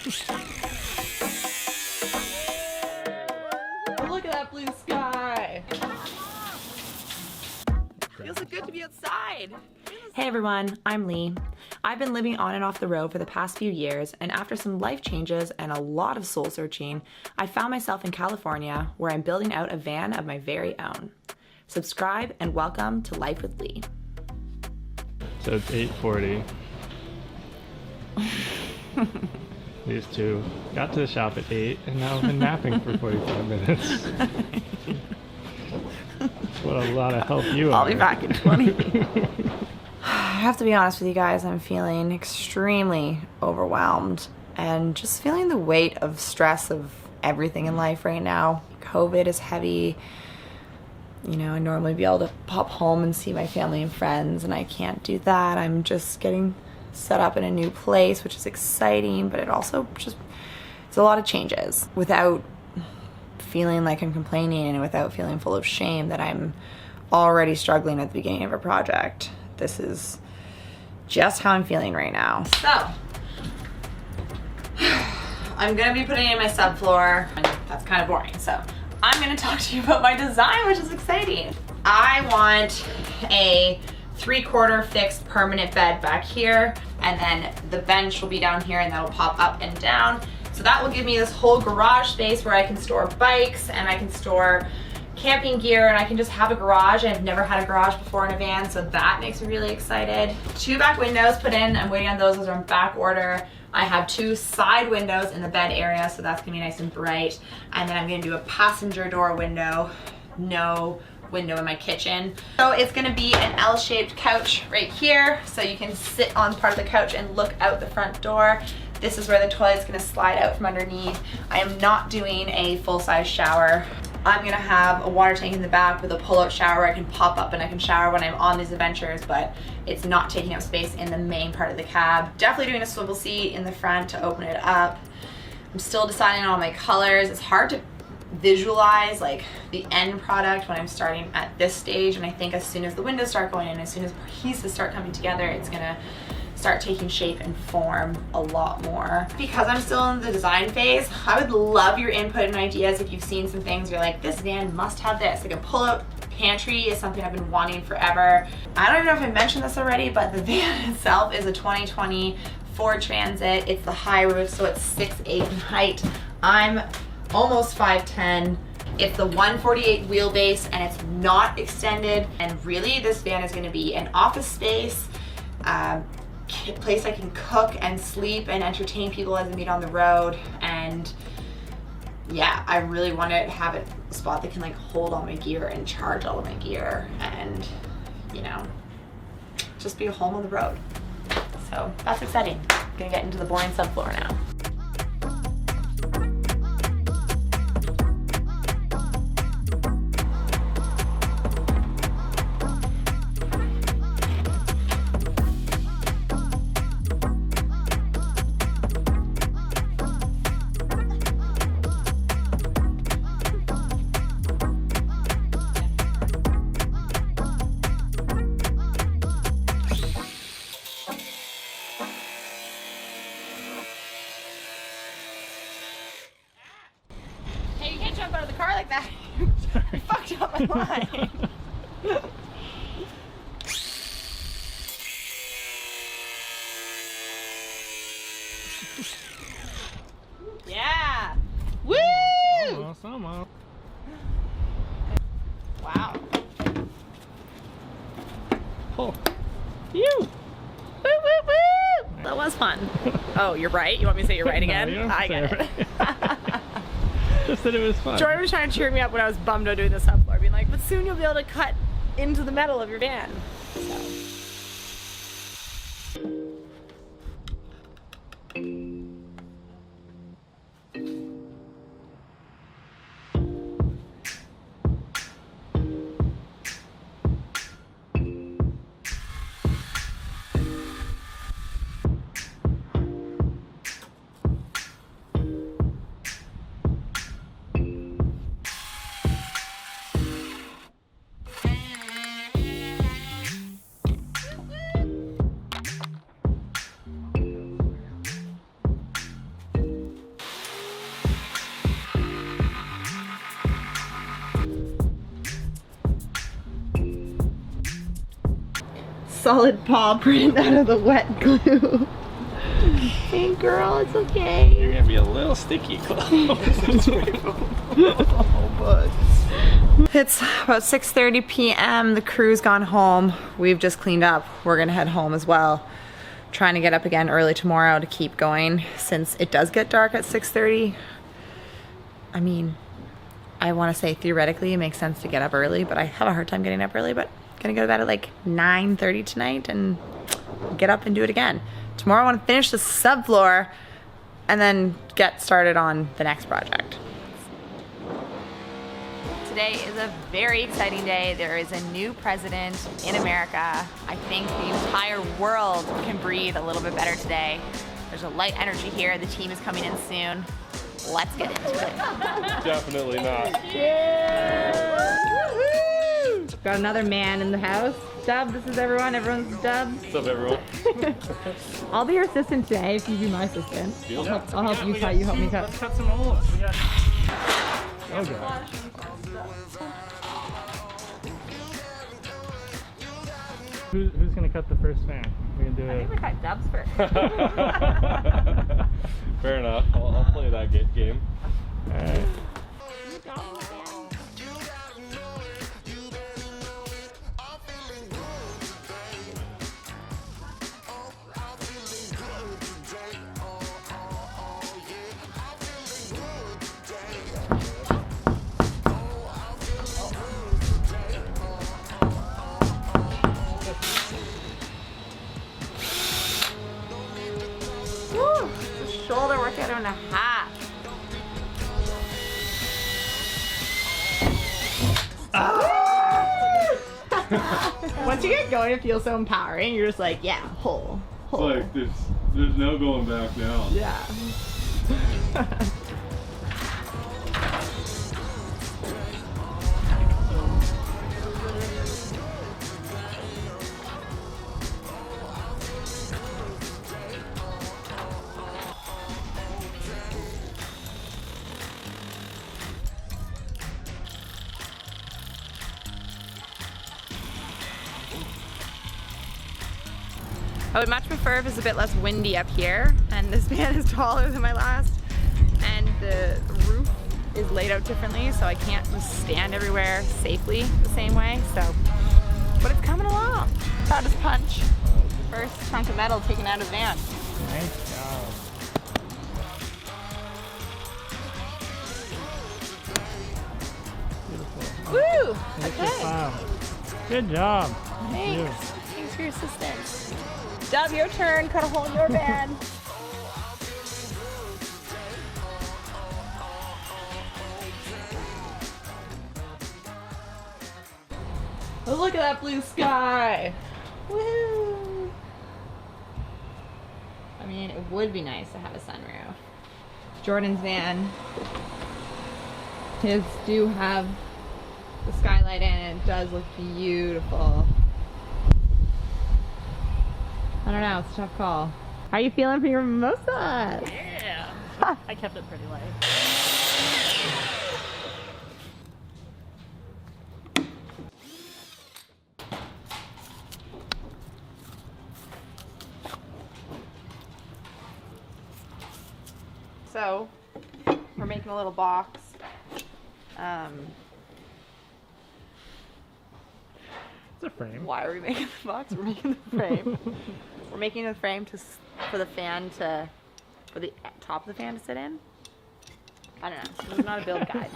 Look at that blue sky. Feels so good to be outside. Hey everyone, I'm Lee. I've been living on and off the road for the past few years, and after some life changes and a lot of soul searching, I found myself in California where I'm building out a van of my very own. Subscribe and welcome to Life with Lee. So it's 8:40. These two got to the shop at 8 and now have been napping for 45 minutes. What a lot of help you are. I'll be back in 20. I have to be honest with you guys, I'm feeling extremely overwhelmed and just feeling the weight of stress of everything in life right now. COVID is heavy. You know, I normally be able to pop home and see my family and friends, and I can't do that. I'm just getting set up in a new place, which is exciting, but it also it's a lot of changes without feeling like I'm complaining and without feeling full of shame that I'm already struggling at the beginning of a project. This is just how I'm feeling right now. So, I'm gonna be putting in my subfloor, and that's kind of boring, so I'm gonna talk to you about my design, which is exciting. I want a 3/4 fixed permanent bed back here, and then the bench will be down here and that'll pop up and down. So that will give me this whole garage space where I can store bikes and I can store camping gear, and I can just have a garage. I've never had a garage before in a van, so that makes me really excited. 2 back windows put in. I'm waiting on those. Those are in back order. I have 2 side windows in the bed area, so that's gonna be nice and bright. And then I'm gonna do a passenger door window. No window in my kitchen. So it's gonna be an L-shaped couch right here, so you can sit on part of the couch and look out the front door. This is where the toilet's gonna slide out from underneath. I am not doing a full-size shower. I'm gonna have a water tank in the back with a pull-out shower. I can pop up and I can shower when I'm on these adventures, but it's not taking up space in the main part of the cab. Definitely doing a swivel seat in the front to open it up. I'm still deciding on my colors. It's hard to visualize like the end product when I'm starting at this stage, and I think as soon as the windows start going in, as soon as pieces start coming together, it's gonna start taking shape and form a lot more. Because I'm still in the design phase, I would love your input and ideas. If you've seen some things you're like, this van must have this. Like a pull-out pantry is something I've been wanting forever. I don't even know if I mentioned this already, but the van itself is a 2020 Ford Transit. It's the high roof, so it's 6'8" in height. I'm almost 5'10". It's the 148 wheelbase and it's not extended. And really this van is gonna be an office space, place I can cook and sleep and entertain people as I meet on the road. And yeah, I really want to have a spot that can like hold all my gear and charge all of my gear and, you know, just be a home on the road. So that's exciting. I'm gonna get into the boring subfloor now. Jump out of the car like that. You fucked up my line. Yeah. Woo! Almost. Wow. Oh. Woo, woo, woo! That was fun. Oh, you're right? You want me to say you're right again? No, I get it. Just that it was fun. Jordan was trying to cheer me up when I was bummed about doing the subfloor, being like, but soon you'll be able to cut into the metal of your van. So. solid paw print out of the wet glue. Hey girl, it's okay. You're gonna be a little sticky, Chloe. It's about 6:30 p.m. The crew's gone home. We've just cleaned up. We're gonna head home as well. Trying to get up again early tomorrow to keep going since it does get dark at 6:30. I mean, I want to say theoretically it makes sense to get up early, but I have a hard time getting up early, but I'm gonna go to bed at like 9:30 tonight and get up and do it again. Tomorrow I want to finish the subfloor and then get started on the next project. Today is a very exciting day. There is a new president in America. I think the entire world can breathe a little bit better today. There's a light energy here. The team is coming in soon. Let's get into it. Definitely not. Yeah! Got another man in the house. Dub, this is everyone. Everyone's Dub. What's up, everyone? I'll be your assistant today if you be my assistant. I'll help you cut. You help me cut. Let's cut some olives. We got... Oh god. Who's gonna cut the first fan? We're gonna do I think we cut Dubs first. Fair enough. I'll play that game. Alright. Woo! It's a shoulder workout and a half. Once you get going, it feels so empowering. You're just like, yeah, whole. It's like there's no going back now. Yeah. I would much prefer if it's a bit less windy up here, and this van is taller than my last, and the roof is laid out differently, so I can't just stand everywhere safely the same way, so, but it's coming along. Proud as punch. First chunk of metal taken out of the van. Nice job. Beautiful. Woo! Look at your Okay. file. Good job. Thanks. Thanks for your assistance. Dub, your turn. Cut a hole in your van. Oh, look at that blue sky. Woo! I mean, it would be nice to have a sunroof. Jordan's van. His do have the skylight in it. It does look beautiful. I don't know, it's a tough call. How are you feeling for your mimosa? Yeah. I kept it pretty light. So, we're making a little box. It's a frame. Why are we making the box? We're making the frame. We're making the frame for the fan to, for the top of the fan to sit in. I don't know. This is not a build guide.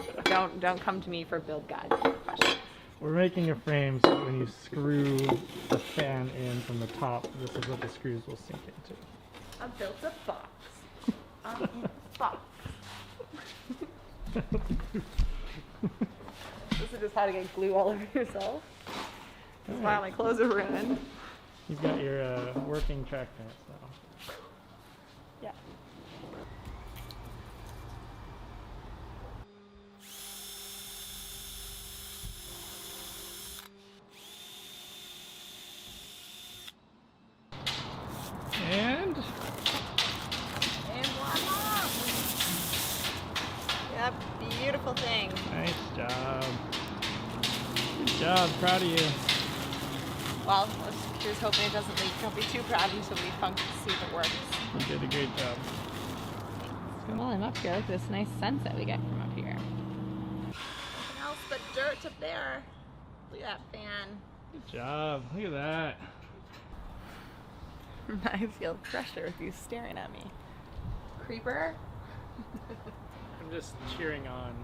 Don't come to me for a build guide questions. We're making a frame so that when you screw the fan in from the top, this is what the screws will sink into. I built a box. I'm in a box. This is just how to get glue all over yourself. This is why my clothes are ruined. You've got your working track pants now. Yeah. And And voila! Yep, beautiful thing. nice job. Good job, proud of you. Well, let's Here's hoping it doesn't leak. Don't be too proud until we see if it works. You did a great job. Well, I'm up here. Look at this nice sunset we get from up here. Nothing else but dirt up there. Look at that fan. Good job. Look at that. I feel pressure with you staring at me. Creeper? I'm just cheering on.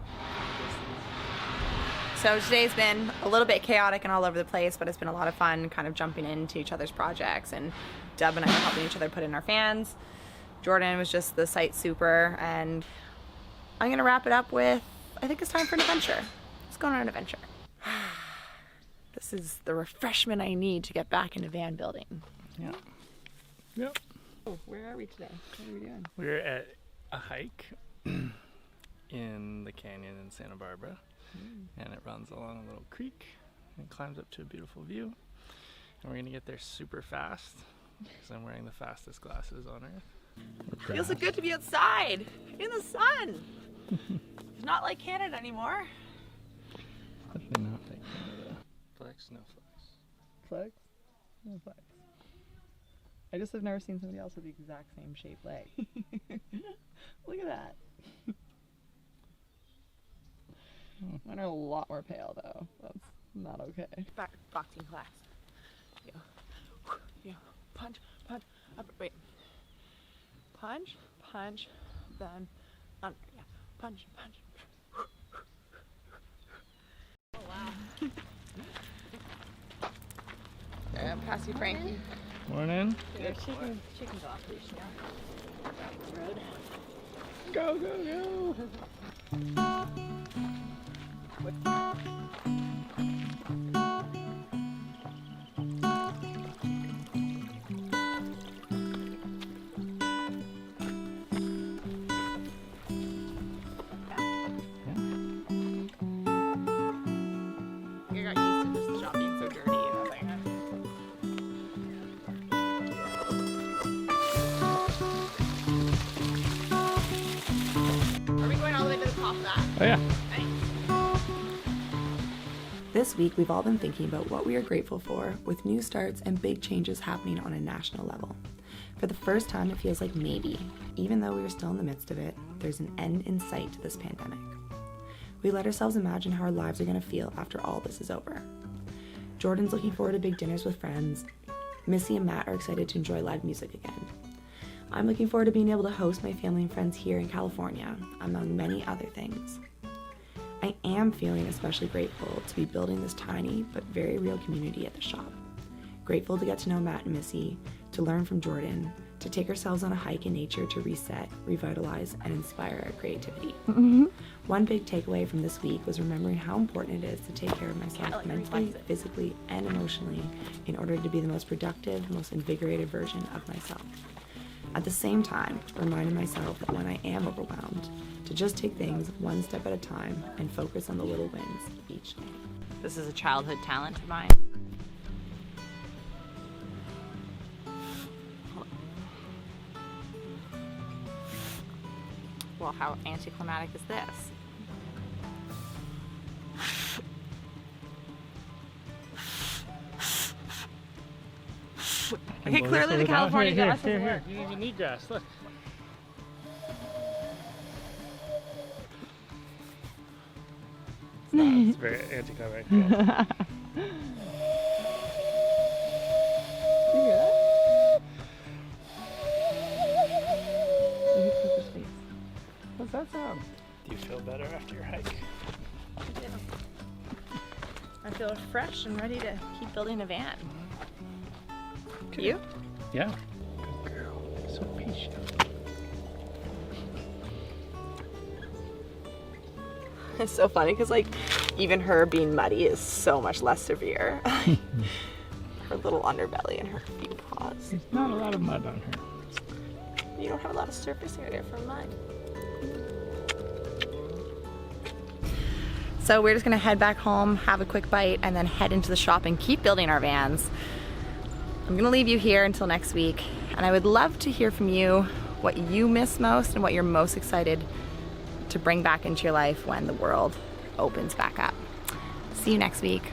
So today's been a little bit chaotic and all over the place, but it's been a lot of fun kind of jumping into each other's projects, and Deb and I are helping each other put in our fans. Jordan was just the site super, and I'm gonna wrap it up with, I think it's time for an adventure. Let's go on an adventure. This is the refreshment I need to get back into van building. Yeah. Yep. Oh, where are we today? What are we doing? We're at a hike in the canyon in Santa Barbara. And it runs along a little creek and climbs up to a beautiful view. And we're gonna get there super fast because I'm wearing the fastest glasses on earth. Feels so good to be outside in the sun. It's not like Canada anymore. Definitely not like Canada. Flex, no flex. Flex? No flex. I just have never seen somebody else with the exact same shaped leg. Look at that. Mine are a lot more pale though. That's not okay. Back boxing class. Yeah. Punch, punch, up, wait. Punch, punch, then under. Yeah. Punch, punch. Oh wow. There, I'm past you, Frankie. Morning. There's chickens off leash now. Road. Go, go, go. I got used to this shop being so dirty, and I was like, Are we going all the way to the top of that? Oh yeah. This week, we've all been thinking about what we are grateful for, with new starts and big changes happening on a national level. For the first time, it feels like maybe, even though we are still in the midst of it, there's an end in sight to this pandemic. We let ourselves imagine how our lives are going to feel after all this is over. Jordan's looking forward to big dinners with friends. Missy and Matt are excited to enjoy live music again. I'm looking forward to being able to host my family and friends here in California, among many other things. I am feeling especially grateful to be building this tiny but very real community at the shop. Grateful to get to know Matt and Missy, to learn from Jordan, to take ourselves on a hike in nature to reset, revitalize, and inspire our creativity. One big takeaway from this week was remembering how important it is to take care of myself mentally, physically, and emotionally in order to be the most productive, most invigorated version of myself. At the same time, reminding myself that when I am overwhelmed, to just take things one step at a time and focus on the little wins each day. This is a childhood talent of mine. Well, how anticlimactic is this? Okay, clearly the California grass doesn't work. You don't even need grass. Look. It's very anticlimactic. You hear that? What's that sound? Do you feel better after your hike? I feel fresh and ready to keep building a van. You? Yeah. Good girl. So patient. It's so funny because like even her being muddy is so much less severe. Her little underbelly and her few paws. There's not a lot of mud on her. You don't have a lot of surface area for mud. So we're just gonna head back home, have a quick bite, and then head into the shop and keep building our vans. I'm gonna leave you here until next week, and I would love to hear from you what you miss most and what you're most excited to bring back into your life when the world opens back up. See you next week.